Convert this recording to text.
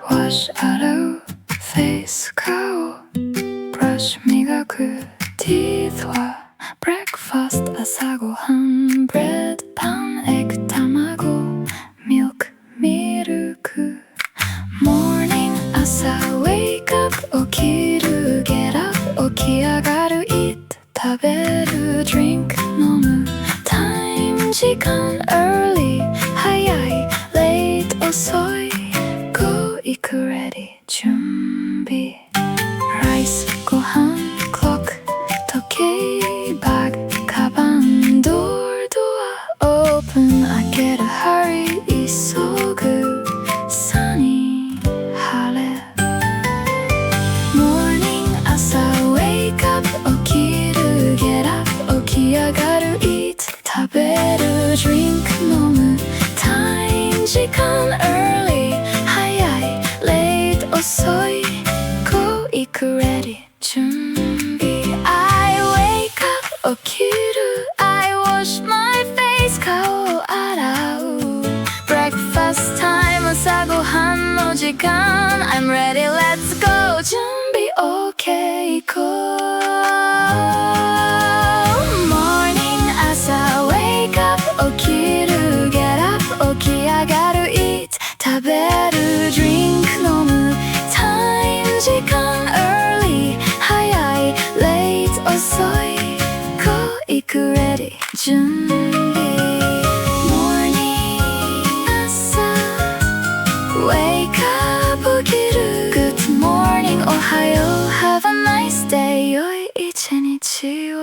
Wash 洗う Face 顔 Brush 磨く Teeth は Breakfast 朝ごはん Bread パン Egg 卵 Milk ミルク Morning 朝 Wake up 起きる Get up 起き上がる Eat 食べる Drink 飲む Time 時間 Early 早い Late 遅い Go 行く Ready 準備 Rice ご飯 Clock 時計 Bag カバン Door ドア Open 開ける Hurry 急ぐ Sunny 晴れ Morning 朝 Wake up 起きる Get up 起き上がる Eat 食べる Drink 飲む Time 時間 Early 早い Late 遅い Go 行く Ready 準備 I wake up 起きる I wash my face 顔を洗う Breakfast time 朝ごはんの時間 I'm ready let's go 準備 OK 行こう Morning 朝 Wake up 起きる Get up 起き上がる Eat 食べる Drink 飲む Time 時間 Early 早い Late 遅い Go 行く Ready 準備 Morning 朝 Wake up 起きる Good morning おはよう Have a nice day 良い一日を